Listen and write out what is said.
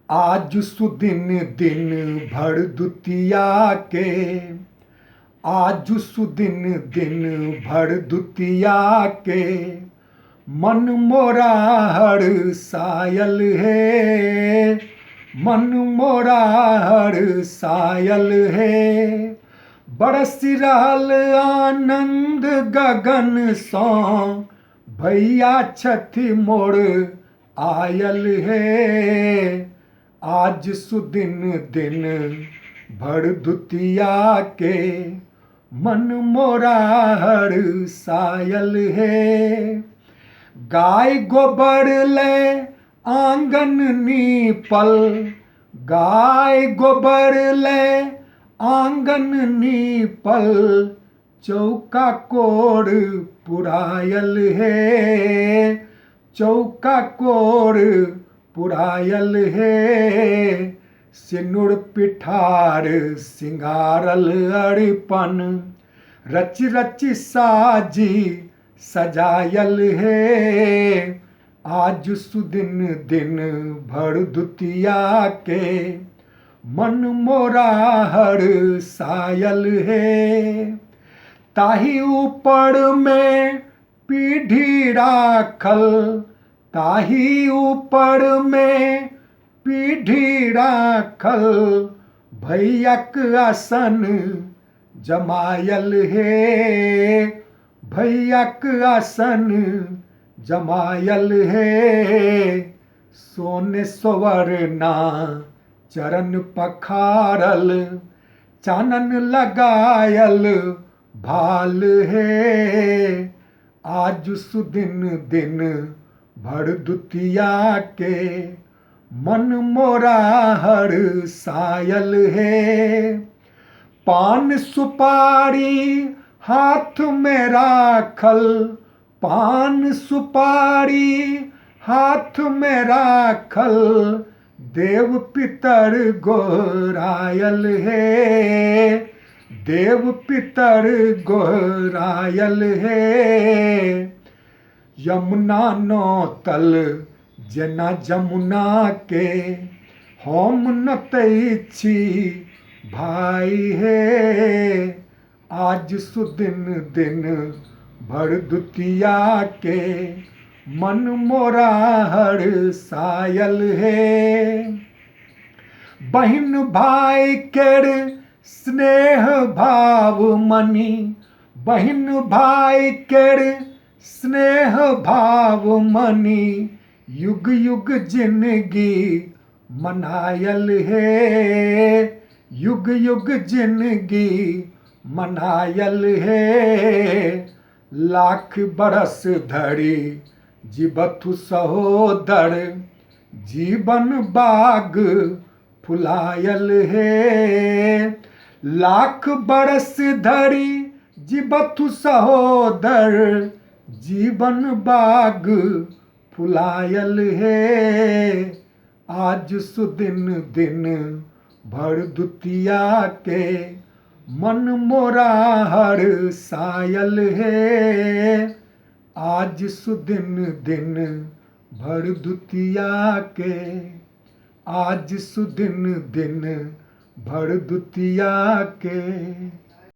आज सुदिन दिन भर दुतिया के, आज सुदिन दिन भर दुतिया के, मन मोरा हर सायल है, मन मोरा हर सायल है। बरस रहल आनंद गगन सौ, भैया छठी मोर आयल है। आज सुदिन दिन भर दुतिया के, मन मोरा हर सायल है। गाय गोबर ले आंगन नीपल, गाय गोबर ले आंगन नीपल, चौका कोर पुरायल है, चौका कोर पुरायल है। सिनुर पिठार सिंगारल अरिपन, रच रच साजी सजायल है। आज सुदिन दिन भर दुतिया के, मन मोरा हर सायल है। ताही ऊपर में पीढ़ी राखल, ताही ऊपर में पीढ़ी राखल, भैयक आसन जमायल है, भैयक आसन जमायल है। सोने स्वरना चरण पखारल, चानन लगायल भाल है। आज सुदिन दिन भर दुतिया के, मन मोरा हर सायल है। पान सुपारी हाथ में राखल, पान सुपारी हाथ में राखल, देव पितर गोरायल है, देव पितर गोरायल है। यमुना नौ तल जेना जमुना के, हम नतै छी भाई है। आज सुदिन दिन भर दुतिया के, मन मोरा हर सायल है। बहिन भाई केर स्नेह भाव मनी, बहिन भाई केर स्नेह भाव मनी, युग युग जिंदगी मनायल है, युग युग जिंदगी मनायल है। लाख बरस धरि जीबथु सहोदर, जीवन बाग फुलायल है। लाख बरस धरि जीबथु सहोदर, जीवन बाग फुलायल है। आज सुदिन दिन भर दुतिया के, मन मोरा हर सायल है। आज सुदिन दिन भर दुतिया के, आज सुदिन दिन भर दुतिया के।